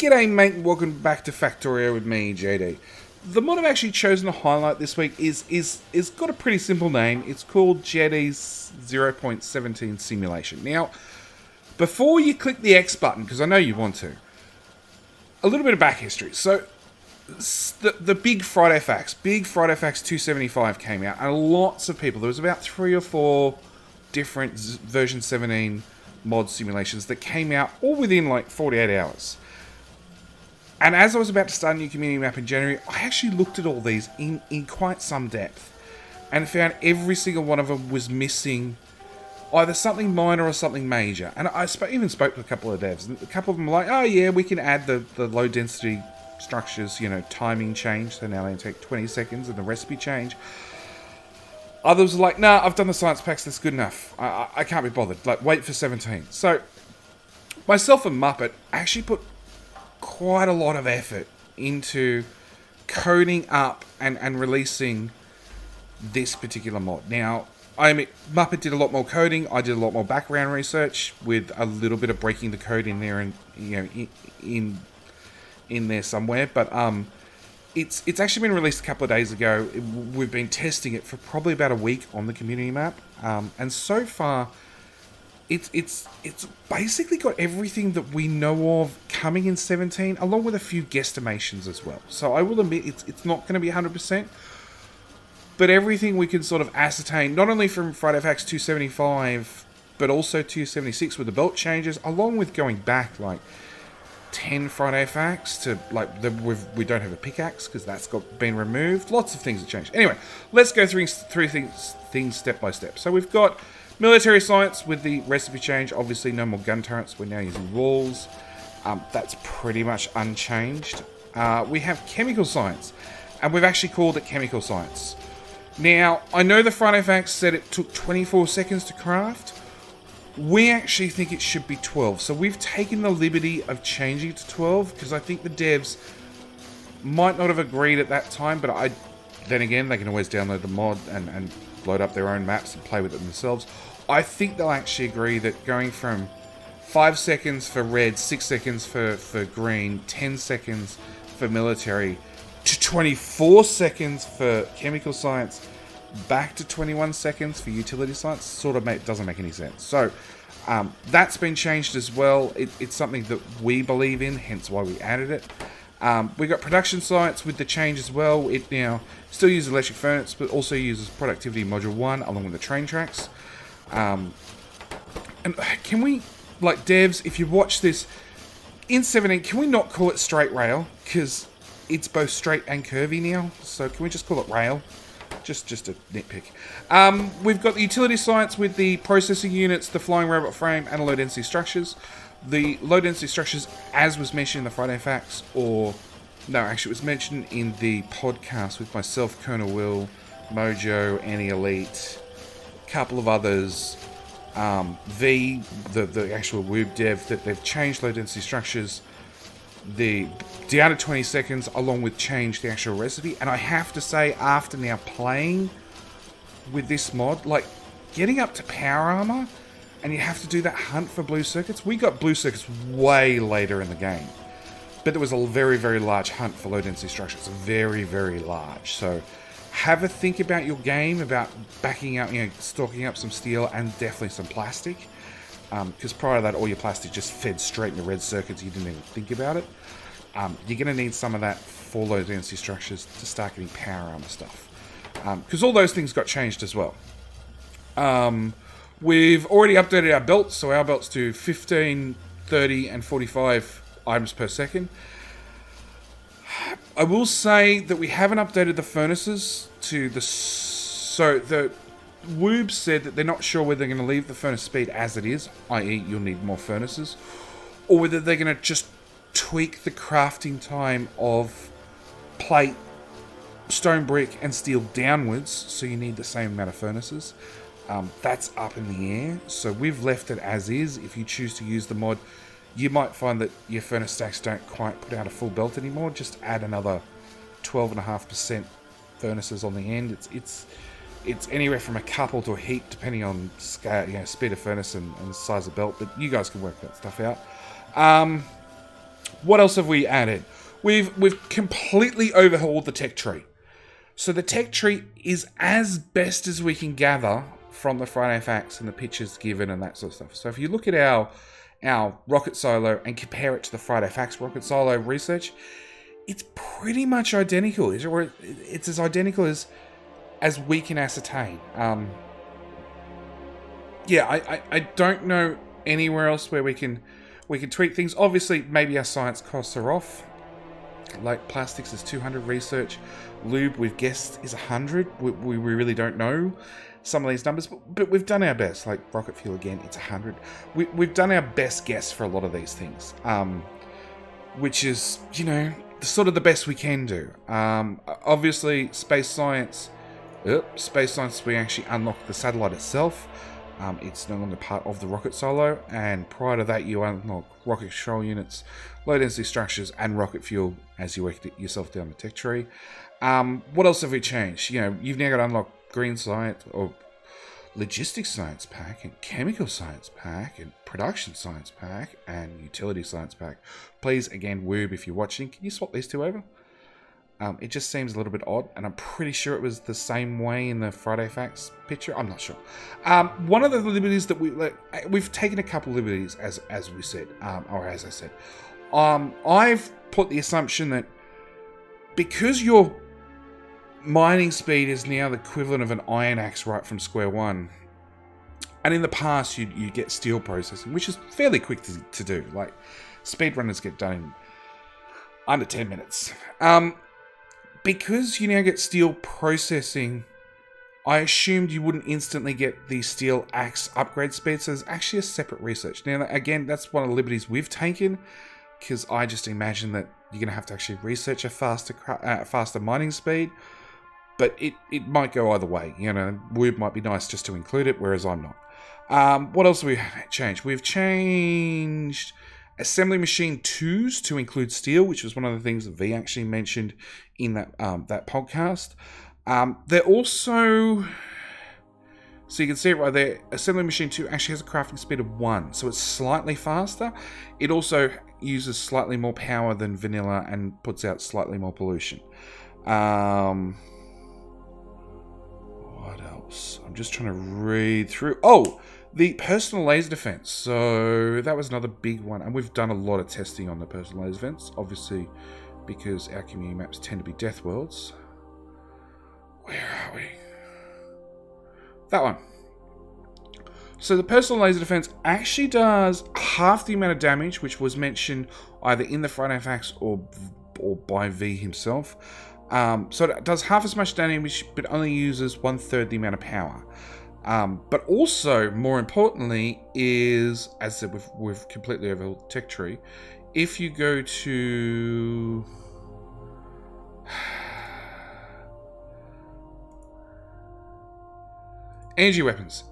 G'day mate, and welcome back to Factorio with me, JD. The mod I've actually chosen to highlight this week is got a pretty simple name. It's called JD's 0.17 Simulation. Now, before you click the X button, because I know you want to, a little bit of back history. So, the big Friday Facts 275 came out, and lots of people, there was about 3 or 4 different version 17 mod simulations that came out all within like 48 hours. And as I was about to start a new community map in January, I actually looked at all these in quite some depth and found every single one of them was missing either something minor or something major. And I even spoke to a couple of devs, and a couple of them were like, oh yeah, we can add the low density structures, you know, timing change, so now they take 20 seconds, and the recipe change. Others were like, nah, I've done the science packs, that's good enough. I can't be bothered. Like, wait for 17. So, myself and Muppet actually put quite a lot of effort into coding up and releasing this particular mod. Now, I mean, Muppet did a lot more coding, I did a lot more background research with a little bit of breaking the code in there and, you know, in there somewhere, but it's actually been released a couple of days ago. We've been testing it for probably about a week on the community map, and so far it's basically got everything that we know of coming in 17, along with a few guesstimations as well. So I will admit it's not going to be 100%, but everything we can sort of ascertain, not only from Friday Facts 275, but also 276 with the belt changes, along with going back like 10 Friday Facts to like we don't have a pickaxe because that's been removed. Lots of things have changed. Anyway, let's go through things step by step. So we've got military science with the recipe change. Obviously, no more gun turrets. We're now using walls. That's pretty much unchanged. We have chemical science, and we've actually called it chemical science. Now, I know the Friday Facts said it took 24 seconds to craft. We actually think it should be 12. So we've taken the liberty of changing it to 12 because I think the devs might not have agreed at that time, but then again, they can always download the mod and load up their own maps and play with it themselves. I think they'll actually agree that going from 5 seconds for red, 6 seconds for green, 10 seconds for military, to 24 seconds for chemical science, back to 21 seconds for utility science, sort of doesn't make any sense. So that's been changed as well. It's something that we believe in, hence why we added it. We got production science with the change as well. It now still uses electric furnace, but also uses productivity module 1 along with the train tracks. And can we, like devs, if you watch this in 17, can we not call it straight rail? Because it's both straight and curvy now. So can we just call it rail? Just a nitpick. We've got the utility science with the processing units, the flying robot frame, and low density structures. The low density structures, as was mentioned in the Friday Facts, or no, actually it was mentioned in the podcast with myself, Colonel Will, Mojo, Annie Elite, a couple of others, the actual Woob dev, that they've changed low density structures down to 20 seconds, along with change the actual recipe. And I have to say, after now playing with this mod, like getting up to power armor, and you have to do that hunt for blue circuits. We got blue circuits way later in the game, but there was a very, very large hunt for low density structures. Very, very large. So have a think about your game, about backing up, you know, stocking up some steel and definitely some plastic. Because prior to that, all your plastic just fed straight into red circuits. You didn't even think about it. You're going to need some of that for low density structures to start getting power armor stuff. Because all those things got changed as well. We've already updated our belts, so our belts to 15, 30, and 45 items per second. I will say that we haven't updated the furnaces to the... So, the Woob said that they're not sure whether they're going to leave the furnace speed as it is, i.e. you'll need more furnaces, or whether they're going to just tweak the crafting time of plate, stone brick, and steel downwards, so you need the same amount of furnaces. That's up in the air, so we've left it as is. If you choose to use the mod, you might find that your furnace stacks don't quite put out a full belt anymore. Just add another 12.5% furnaces on the end. It's anywhere from a couple to a heap, depending on scale, you know, speed of furnace and size of belt. But you guys can work that stuff out. What else have we added? We've completely overhauled the tech tree. So the tech tree is as best as we can gather from the Friday facts and the pictures given and that sort of stuff. So if you look at our rocket silo and compare it to the Friday facts rocket silo research, it's pretty much identical. It's as identical as we can ascertain. Yeah, I don't know anywhere else where we can tweak things. Obviously, maybe our science costs are off. Like plastics is 200 research. Lube, we've guessed, is 100. We really don't know some of these numbers, but we've done our best. Like rocket fuel, again, it's 100. We've done our best guess for a lot of these things, which is, you know, sort of the best we can do. Obviously, space science, we actually unlocked the satellite itself. It's no longer part of the rocket silo, and prior to that you unlock rocket control units, low density structures, and rocket fuel as you work yourself down the tech tree. What else have we changed? You know, you've now got to unlock green science, or logistics science pack, and chemical science pack, and production science pack, and utility science pack. Please, again, Woob, if you're watching, can you swap these two over? It just seems a little bit odd, and I'm pretty sure it was the same way in the Friday Facts picture. I'm not sure. One of the liberties that we've taken a couple liberties, as we said, or as I said. I've put the assumption that because your mining speed is now the equivalent of an iron axe right from square one, and in the past you get steel processing, which is fairly quick to do. Like speedrunners get done in under 10 minutes. Because you now get steel processing, I assumed you wouldn't instantly get the steel axe upgrade speed, so there's actually a separate research. Now, again, that's one of the liberties we've taken, because I just imagine that you're going to have to actually research a faster mining speed, but it might go either way. You know, Woob might be nice just to include it, whereas I'm not. What else have we changed? We've changed assembly machine 2s to include steel, which was one of the things that V actually mentioned in that podcast. They're also, so you can see it right there, assembly machine 2 actually has a crafting speed of 1, so it's slightly faster. It also uses slightly more power than vanilla and puts out slightly more pollution. What else? I'm just trying to read through. Oh, the personal laser defense. So that was another big one, and we've done a lot of testing on the personal laser defense, obviously, because our community maps tend to be death worlds. Where are we? That one. So the personal laser defense actually does half the amount of damage, which was mentioned either in the Friday Facts or by V himself. So it does half as much damage, but only uses 1/3 the amount of power. But also, more importantly, is, as I said, we've completely overhauled tech tree. If you go to energy weapons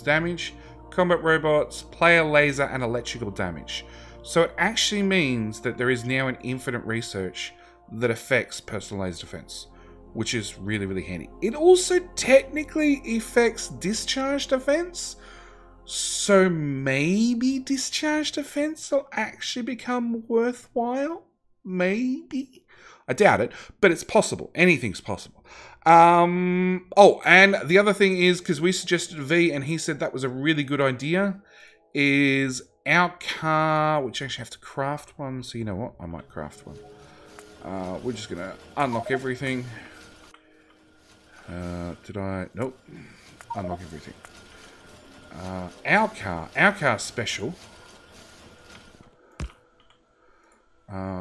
damage, combat robots, player laser, and electrical damage. So it actually means that there is now an infinite research that affects personal laser defense, which is really, really handy. It also technically affects discharge defense, so maybe discharge defense will actually become worthwhile. Maybe. I doubt it, but it's possible. Anything's possible. Oh, and the other thing is, because we suggested V and he said that was a really good idea, is our car, which I actually have to craft one, so you know what? I might craft one. We're just going to unlock everything. Did I? Nope. Unlock everything. Our car's special.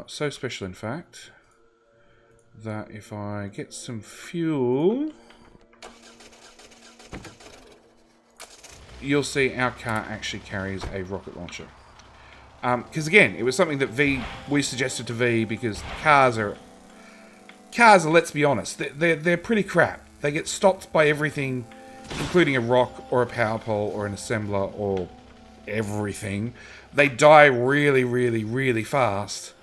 So special, in fact, that if I get some fuel, you'll see our car actually carries a rocket launcher. Because again, it was something that we suggested to V, because cars are, let's be honest, they're pretty crap. They get stopped by everything, including a rock or a power pole or an assembler or everything. They die really, really, really fast.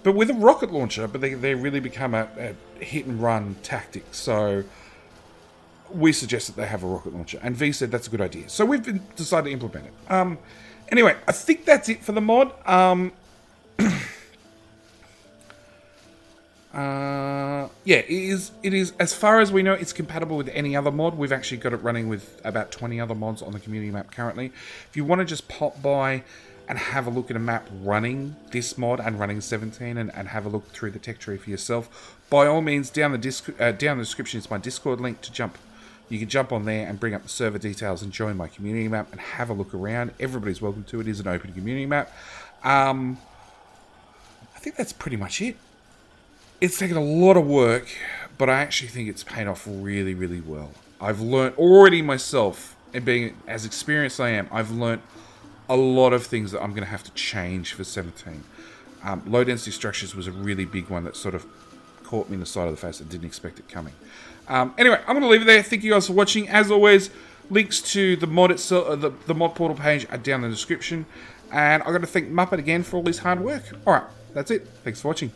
But with a rocket launcher, they really become a hit and run tactic. So we suggested they have a rocket launcher, and V said that's a good idea. So we've decided to implement it. Anyway, I think that's it for the mod. Yeah, it is, as far as we know, it's compatible with any other mod. We've actually got it running with about 20 other mods on the community map currently. If you want to just pop by and have a look at a map running this mod and running 17 and have a look through the tech tree for yourself, by all means, down the description is my Discord link to jump. You can jump on there and bring up the server details and join my community map and have a look around. Everybody's welcome to it. It is an open community map. I think that's pretty much it. It's taken a lot of work, but I actually think it's paid off really, really well. I've learned already myself, and being as experienced as I am, I've learned a lot of things that I'm going to have to change for 17. Low density structures was a really big one that sort of caught me in the side of the face. I didn't expect it coming. Anyway, I'm going to leave it there. Thank you guys for watching. As always, links to the mod itself, the mod portal page are down in the description. And I've got to thank Muppet again for all his hard work. Alright, that's it. Thanks for watching.